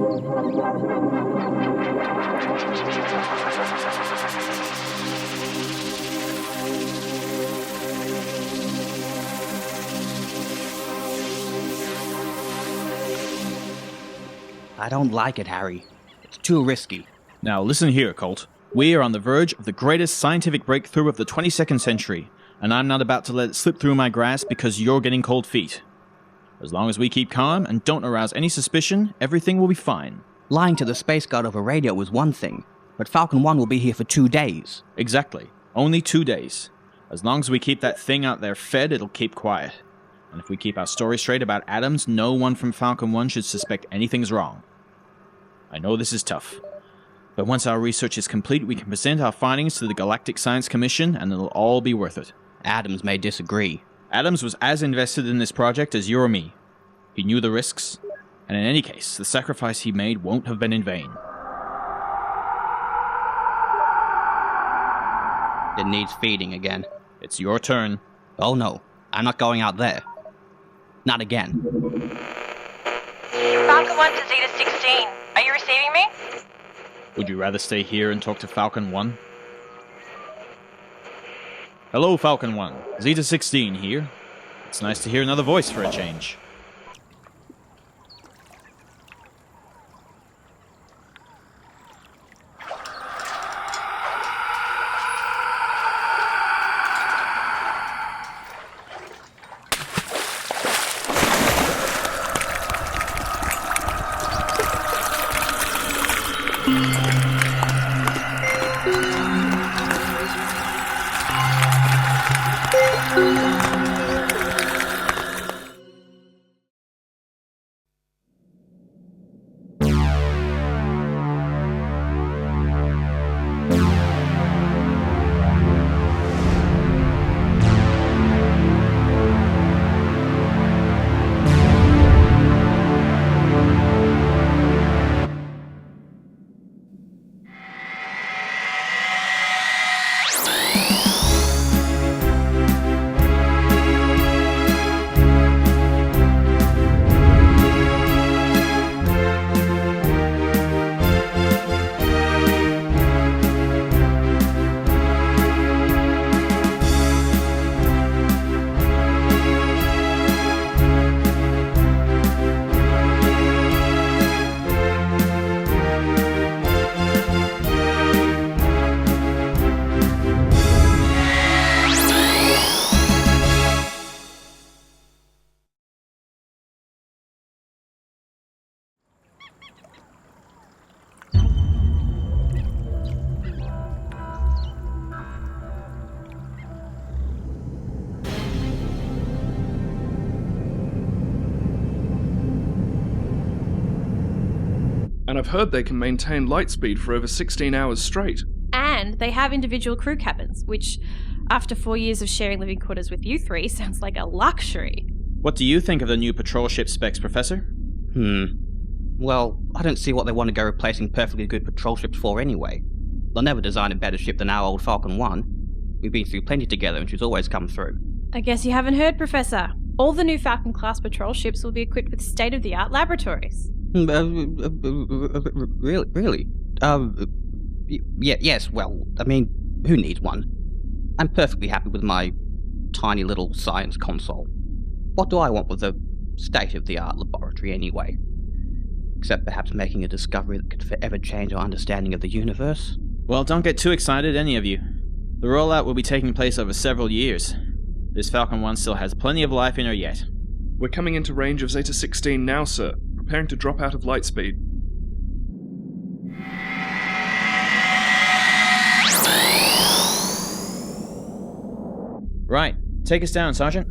I don't like it, Harry. It's too risky. Now listen here, Colt. We are on the verge of the greatest scientific breakthrough of the 22nd century, and I'm not about to let it slip through my grasp because you're getting cold feet. As long as we keep calm and don't arouse any suspicion, everything will be fine. Lying to the space guard over radio was one thing, but Falcon 1 will be here for 2 days. Exactly. Only 2 days. As long as we keep that thing out there fed, it'll keep quiet. And if we keep our story straight about atoms, no one from Falcon 1 should suspect anything's wrong. I know this is tough, but once our research is complete, we can present our findings to the Galactic Science Commission, and it'll all be worth it. Adams may disagree. Adams was as invested in this project as you or me. He knew the risks, and in any case, the sacrifice he made won't have been in vain. It needs feeding again. It's your turn. Oh no, I'm not going out there. Not again. Falcon 1 to Zeta 16. Are you receiving me? Would you rather stay here and talk to Falcon 1? Hello, Falcon 1. Zeta 16 here. It's nice to hear another voice for a change. And I've heard they can maintain light speed for over 16 hours straight. And they have individual crew cabins, which, after 4 years of sharing living quarters with you three, sounds like a luxury. What do you think of the new patrol ship specs, Professor? Well, I don't see what they want to go replacing perfectly good patrol ships for anyway. They'll never design a better ship than our old Falcon 1. We've been through plenty together and she's always come through. I guess you haven't heard, Professor. All the new Falcon-class patrol ships will be equipped with state-of-the-art laboratories. Really? Yes, well, I mean, who needs one? I'm perfectly happy with my tiny little science console. What do I want with a state-of-the-art laboratory anyway? Except perhaps making a discovery that could forever change our understanding of the universe? Well, don't get too excited, any of you. The rollout will be taking place over several years. This Falcon 1 still has plenty of life in her yet. We're coming into range of Zeta 16 now, sir. Preparing to drop out of light speed. Right. Take us down, Sergeant.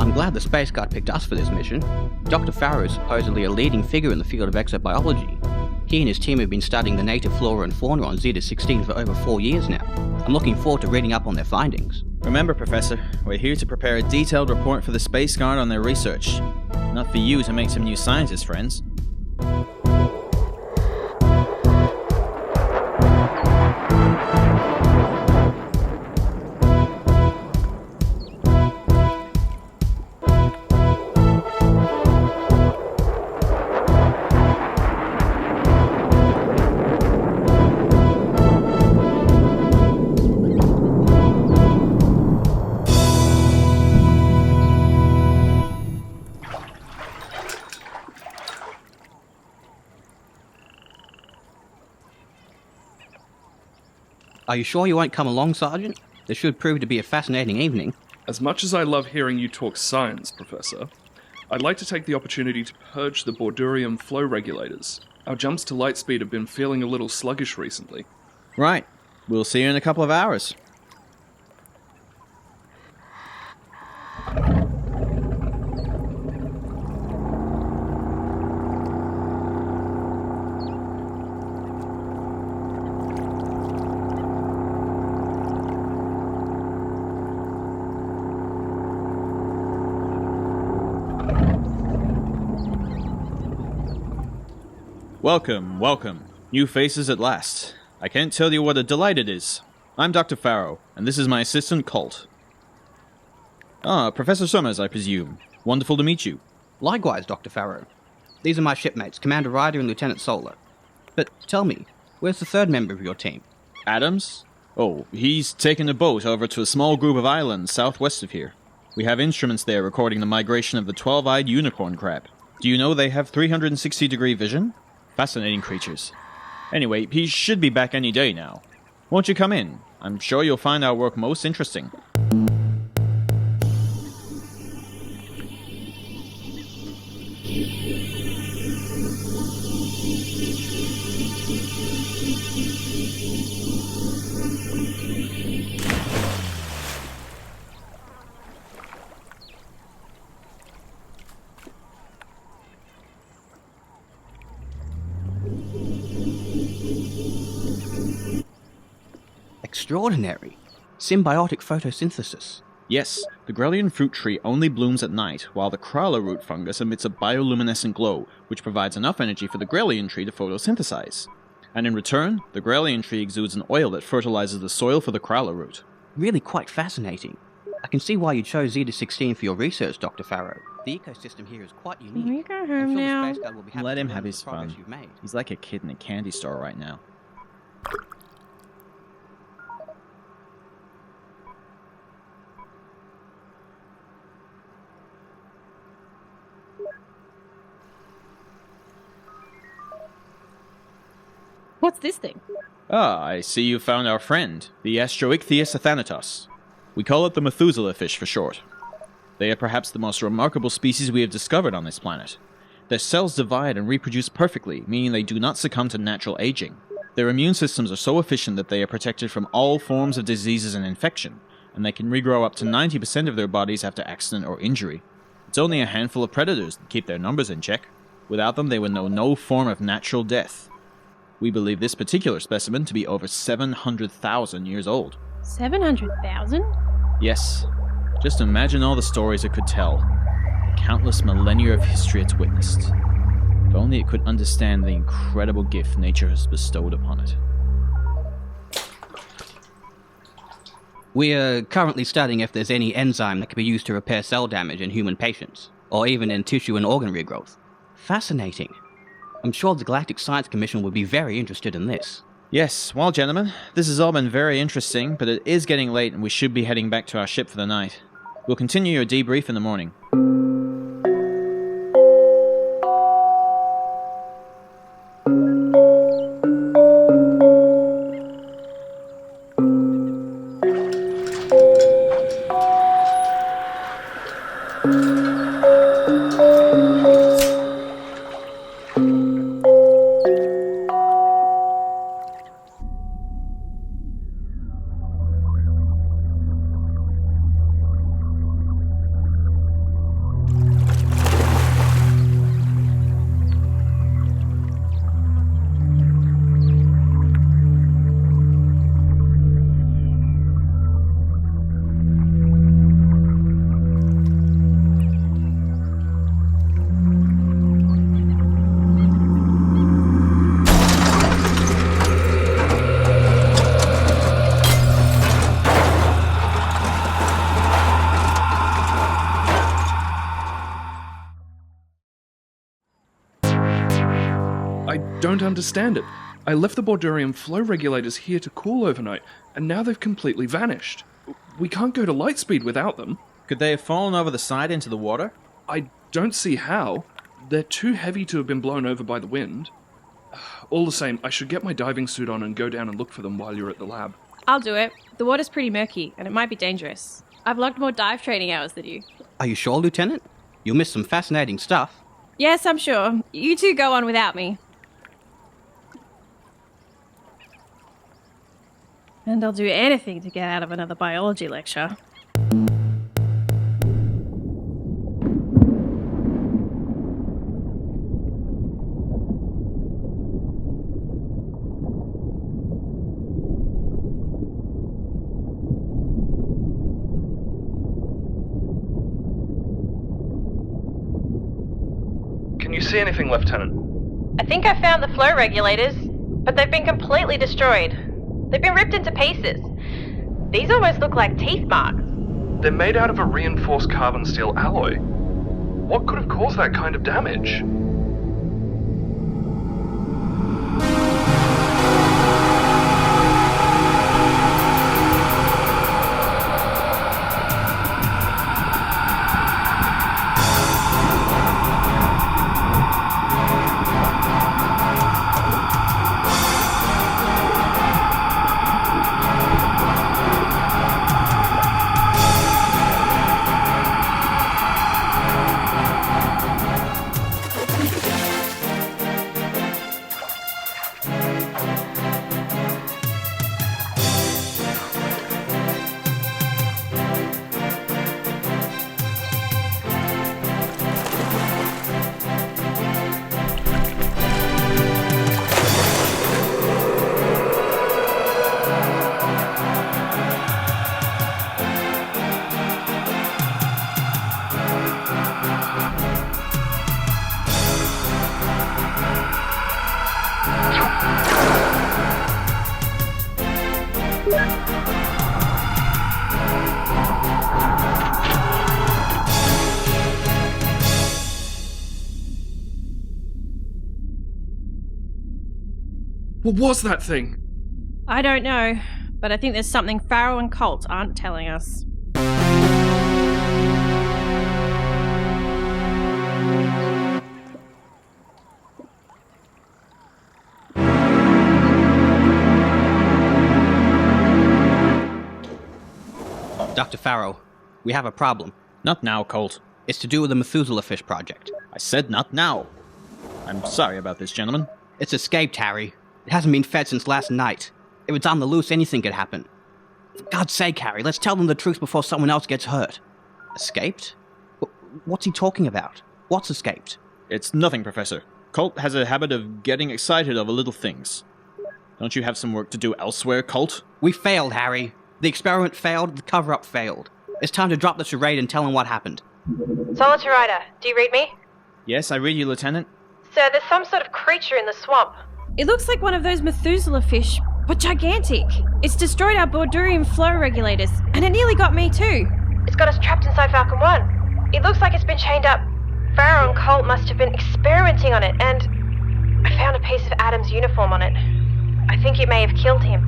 I'm glad the Space Guard picked us for this mission. Dr. Farrow is supposedly a leading figure in the field of exobiology. He and his team have been studying the native flora and fauna on Zeta 16 for over 4 years now. I'm looking forward to reading up on their findings. Remember, Professor, we're here to prepare a detailed report for the Space Guard on their research. Not for you to make some new scientist friends. Are you sure you won't come along, Sergeant? This should prove to be a fascinating evening. As much as I love hearing you talk science, Professor, I'd like to take the opportunity to purge the Bordurium flow regulators. Our jumps to light speed have been feeling a little sluggish recently. Right. We'll see you in a couple of hours. Welcome, welcome. New faces at last. I can't tell you what a delight it is. I'm Dr. Farrow, and this is my assistant, Colt. Ah, Professor Summers, I presume. Wonderful to meet you. Likewise, Dr. Farrow. These are my shipmates, Commander Ryder and Lieutenant Solar. But tell me, where's the third member of your team? Adams? Oh, he's taken a boat over to a small group of islands southwest of here. We have instruments there recording the migration of the 12-eyed unicorn crab. Do you know they have 360-degree vision? Fascinating creatures. Anyway, he should be back any day now. Won't you come in? I'm sure you'll find our work most interesting. Extraordinary. Symbiotic photosynthesis. Yes, the Grellian fruit tree only blooms at night, while the Krala root fungus emits a bioluminescent glow, which provides enough energy for the Grellian tree to photosynthesize. And in return, the Grellian tree exudes an oil that fertilizes the soil for the Krala root. Really quite fascinating. I can see why you chose Zeta-16 for your research, Dr. Farrow. The ecosystem here is quite unique. We go I'm home sure the now. Space Guard will be happy Let to him learn have the his progress fun. you've made. He's like a kid in a candy store right now. What's this thing? Ah, I see you found our friend, the Astroichthyus athanatos. We call it the Methuselah fish for short. They are perhaps the most remarkable species we have discovered on this planet. Their cells divide and reproduce perfectly, meaning they do not succumb to natural aging. Their immune systems are so efficient that they are protected from all forms of diseases and infection, and they can regrow up to 90% of their bodies after accident or injury. It's only a handful of predators that keep their numbers in check. Without them, they would know no form of natural death. We believe this particular specimen to be over 700,000 years old. 700,000? Yes. Just imagine all the stories it could tell. The countless millennia of history it's witnessed. If only it could understand the incredible gift nature has bestowed upon it. We are currently studying if there's any enzyme that can be used to repair cell damage in human patients, or even in tissue and organ regrowth. Fascinating. I'm sure the Galactic Science Commission would be very interested in this. Yes, well, gentlemen, this has all been very interesting, but it is getting late and we should be heading back to our ship for the night. We'll continue your debrief in the morning. I don't understand it. I left the Bordurium flow regulators here to cool overnight, and now they've completely vanished. We can't go to light speed without them. Could they have fallen over the side into the water? I don't see how. They're too heavy to have been blown over by the wind. All the same, I should get my diving suit on and go down and look for them while you're at the lab. I'll do it. The water's pretty murky, and it might be dangerous. I've logged more dive training hours than you. Are you sure, Lieutenant? You'll miss some fascinating stuff. Yes, I'm sure. You two go on without me. And I'll do anything to get out of another biology lecture. Can you see anything, Lieutenant? I think I found the flow regulators, but they've been completely destroyed. They've been ripped into pieces. These almost look like teeth marks. They're made out of a reinforced carbon steel alloy. What could have caused that kind of damage? What was that thing? I don't know, but I think there's something Farrow and Colt aren't telling us. Dr. Farrow, we have a problem. Not now, Colt. It's to do with the Methuselah fish project. I said not now. I'm sorry about this, gentlemen. It's escaped, Harry. It hasn't been fed since last night. If it's on the loose, anything could happen. For God's sake, Harry, let's tell them the truth before someone else gets hurt. Escaped? What's he talking about? What's escaped? It's nothing, Professor. Colt has a habit of getting excited over little things. Don't you have some work to do elsewhere, Colt? We failed, Harry. The experiment failed, the cover-up failed. It's time to drop the charade and tell him what happened. Solid to Ryder, do you read me? Yes, I read you, Lieutenant. Sir, there's some sort of creature in the swamp. It looks like one of those Methuselah fish, but gigantic. It's destroyed our Bordurium flow regulators, and it nearly got me too. It's got us trapped inside Falcon 1. It looks like it's been chained up. Farrow and Colt must have been experimenting on it, and I found a piece of Adam's uniform on it. I think it may have killed him.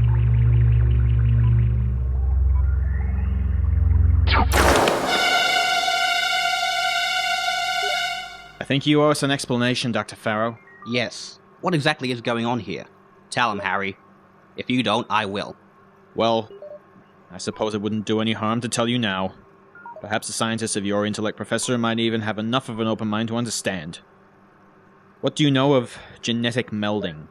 I think you owe us an explanation, Dr. Farrow. Yes. What exactly is going on here? Tell him, Harry. If you don't, I will. Well, I suppose it wouldn't do any harm to tell you now. Perhaps a scientist of your intellect, Professor, might even have enough of an open mind to understand. What do you know of genetic melding?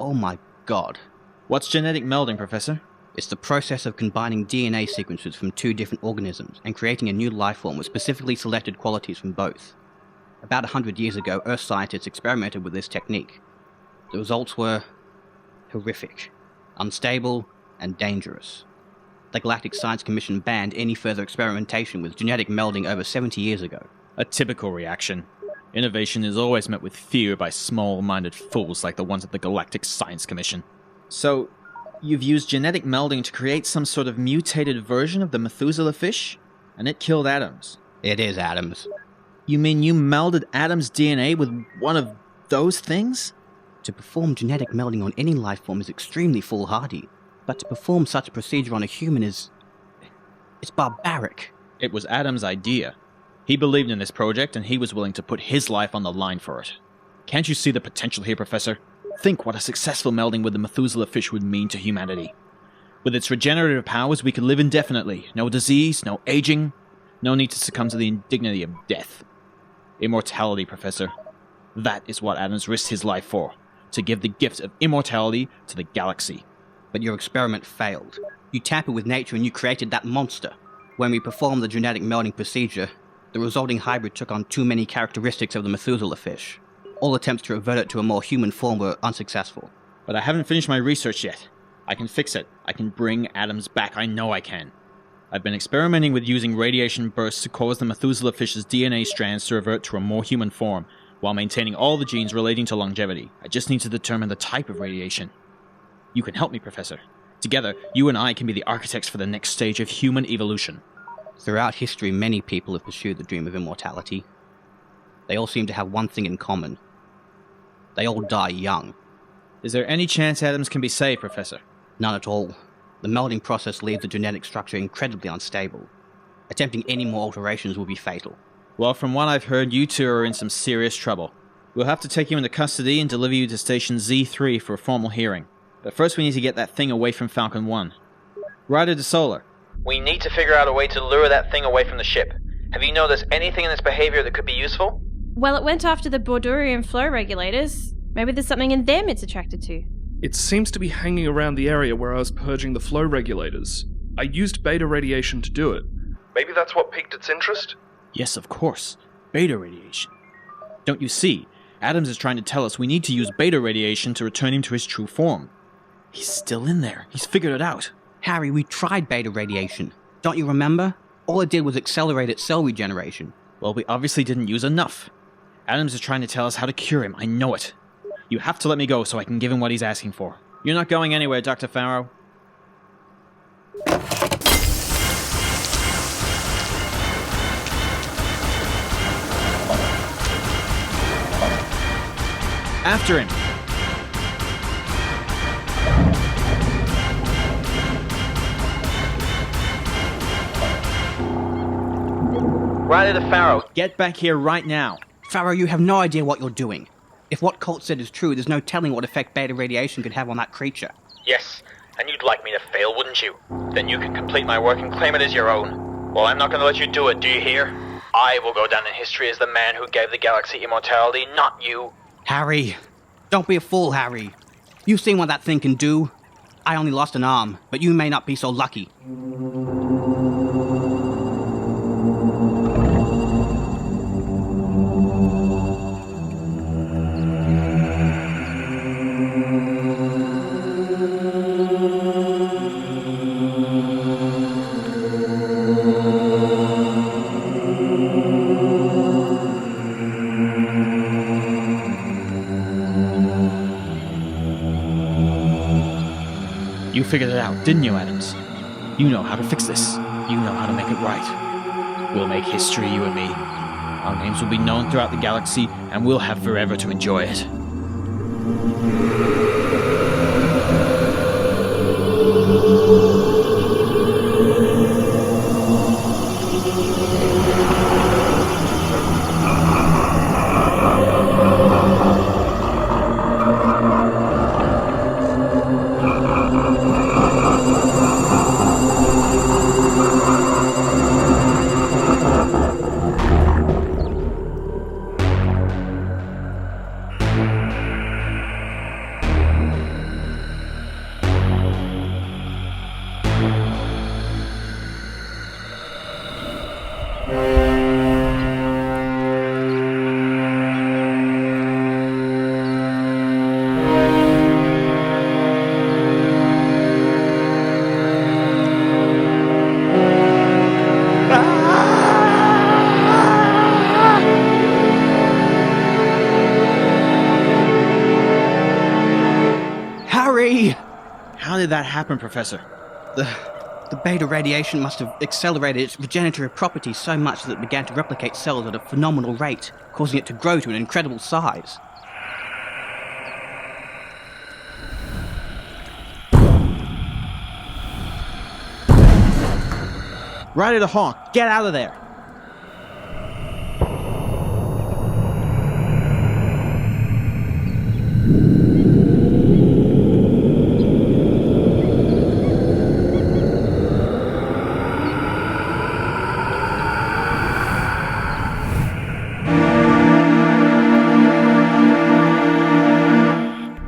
Oh my God. What's genetic melding, Professor? It's the process of combining DNA sequences from two different organisms and creating a new life form with specifically selected qualities from both. About 100 years ago, Earth scientists experimented with this technique. The results were horrific, unstable, and dangerous. The Galactic Science Commission banned any further experimentation with genetic melding over 70 years ago. A typical reaction. Innovation is always met with fear by small-minded fools like the ones at the Galactic Science Commission. So, you've used genetic melding to create some sort of mutated version of the Methuselah fish? And it killed Adams. It is Adams. You mean you melded Adam's DNA with one of those things? To perform genetic melding on any life form is extremely foolhardy, but to perform such a procedure on a human is... it's barbaric. It was Adam's idea. He believed in this project, and he was willing to put his life on the line for it. Can't you see the potential here, Professor? Think what a successful melding with the Methuselah fish would mean to humanity. With its regenerative powers, we could live indefinitely. No disease, no aging, no need to succumb to the indignity of death. Immortality, Professor. That is what Adams risked his life for. To give the gift of immortality to the galaxy. But your experiment failed. You tampered with nature and you created that monster. When we performed the genetic melding procedure, the resulting hybrid took on too many characteristics of the Methuselah fish. All attempts to revert it to a more human form were unsuccessful. But I haven't finished my research yet. I can fix it. I can bring Adams back. I know I can. I've been experimenting with using radiation bursts to cause the Methuselah fish's DNA strands to revert to a more human form, while maintaining all the genes relating to longevity. I just need to determine the type of radiation. You can help me, Professor. Together, you and I can be the architects for the next stage of human evolution. Throughout history, many people have pursued the dream of immortality. They all seem to have one thing in common. They all die young. Is there any chance Adams can be saved, Professor? None at all. The melding process leaves the genetic structure incredibly unstable. Attempting any more alterations will be fatal. Well, from what I've heard, you two are in some serious trouble. We'll have to take you into custody and deliver you to Station Z3 for a formal hearing. But first we need to get that thing away from Falcon 1. Ryder to Solar. We need to figure out a way to lure that thing away from the ship. Have you noticed anything in its behavior that could be useful? Well, it went after the Bordurian flow regulators. Maybe there's something in them it's attracted to. It seems to be hanging around the area where I was purging the flow regulators. I used beta radiation to do it. Maybe that's what piqued its interest? Yes, of course. Beta radiation. Don't you see? Adams is trying to tell us we need to use beta radiation to return him to his true form. He's still in there. He's figured it out. Harry, we tried beta radiation. Don't you remember? All it did was accelerate its cell regeneration. Well, we obviously didn't use enough. Adams is trying to tell us how to cure him. I know it. You have to let me go so I can give him what he's asking for. You're not going anywhere, Dr. Farrow. After him. Ryder to Farrow, get back here right now. Farrow, you have no idea what you're doing. If what Colt said is true, there's no telling what effect beta radiation could have on that creature. Yes, and you'd like me to fail, wouldn't you? Then you can complete my work and claim it as your own. Well, I'm not going to let you do it, do you hear? I will go down in history as the man who gave the galaxy immortality, not you. Harry, don't be a fool, Harry. You've seen what that thing can do. I only lost an arm, but you may not be so lucky. You figured it out, didn't you, Adams? You know how to fix this. You know how to make it right. We'll make history, you and me. Our names will be known throughout the galaxy, and we'll have forever to enjoy it. How did that happen, Professor? The beta radiation must have accelerated its regenerative properties so much that it began to replicate cells at a phenomenal rate, causing it to grow to an incredible size. Ryder the Hawk, get out of there!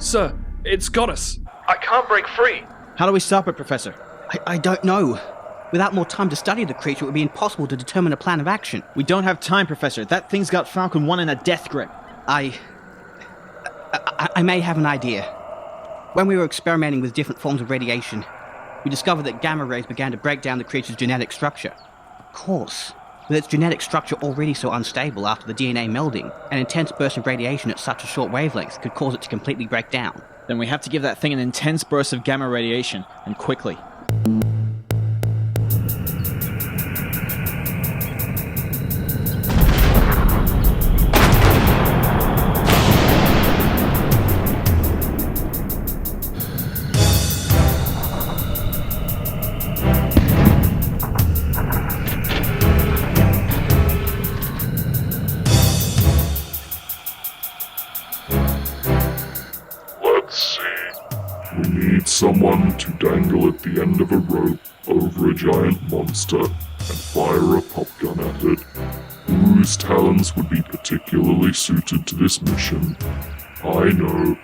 Sir, it's got us. I can't break free. How do we stop it, Professor? I don't know. Without more time to study the creature, it would be impossible to determine a plan of action. We don't have time, Professor. That thing's got Falcon 1 in a death grip. I may have an idea. When we were experimenting with different forms of radiation, we discovered that gamma rays began to break down the creature's genetic structure. Of course, with its genetic structure already so unstable after the DNA melding, an intense burst of radiation at such a short wavelength could cause it to completely break down. Then we have to give that thing an intense burst of gamma radiation, and quickly. Someone to dangle at the end of a rope over a giant monster and fire a pop gun at it. Whose talents would be particularly suited to this mission? I know.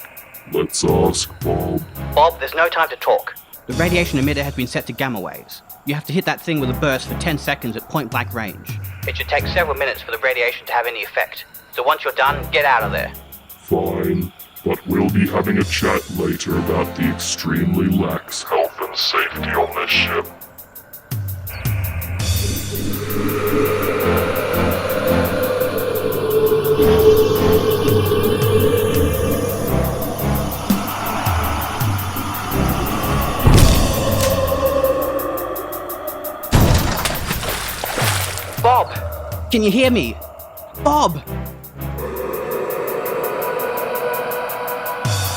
Let's ask Bob. Bob, there's no time to talk. The radiation emitter has been set to gamma waves. You have to hit that thing with a burst for 10 seconds at point-blank range. It should take several minutes for the radiation to have any effect. So once you're done, get out of there. Fine. But we'll be having a chat later about the extremely lax health and safety on this ship. Bob! Can you hear me? Bob!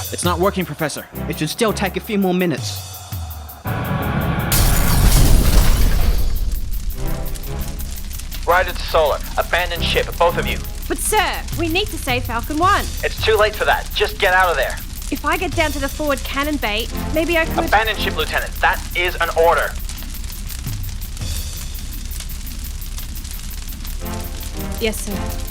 It's not working, Professor. It should still take a few more minutes. Ryder to Solar. Abandoned ship, both of you. But sir, we need to save Falcon 1. It's too late for that. Just get out of there. If I get down to the forward cannon bay, maybe I could... Abandoned ship, Lieutenant. That is an order. Yes, sir.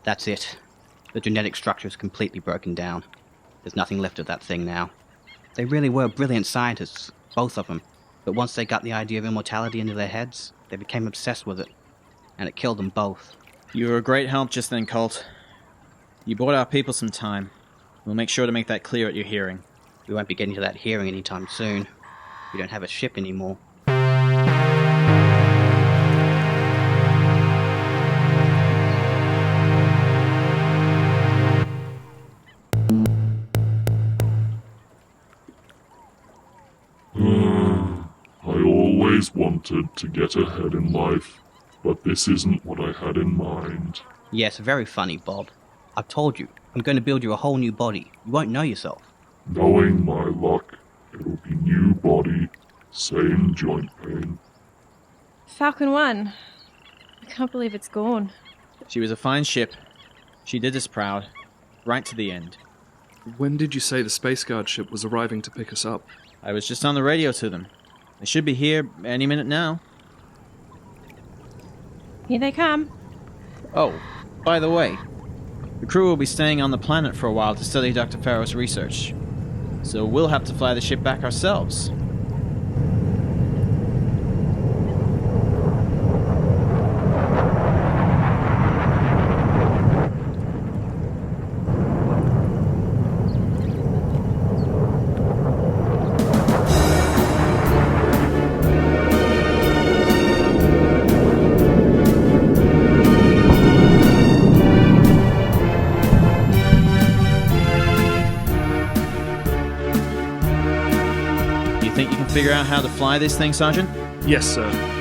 That's it. The genetic structure is completely broken down. There's nothing left of that thing now. They really were brilliant scientists, both of them. But once they got the idea of immortality into their heads, they became obsessed with it. And it killed them both. You were a great help just then, Colt. You bought our people some time. We'll make sure to make that clear at your hearing. We won't be getting to that hearing anytime soon. We don't have a ship anymore. I always wanted to get ahead in life, but this isn't what I had in mind. Yes, very funny, Bob. I've told you, I'm going to build you a whole new body. You won't know yourself. Knowing my luck, it'll be new body, same joint pain. Falcon 1. I can't believe it's gone. She was a fine ship. She did us proud. Right to the end. When did you say the Space Guard ship was arriving to pick us up? I was just on the radio to them. They should be here any minute now. Here they come. Oh, by the way, the crew will be staying on the planet for a while to study Dr. Farrow's research. So we'll have to fly the ship back ourselves. think you can figure out how to fly this thing, Sergeant? Yes, sir.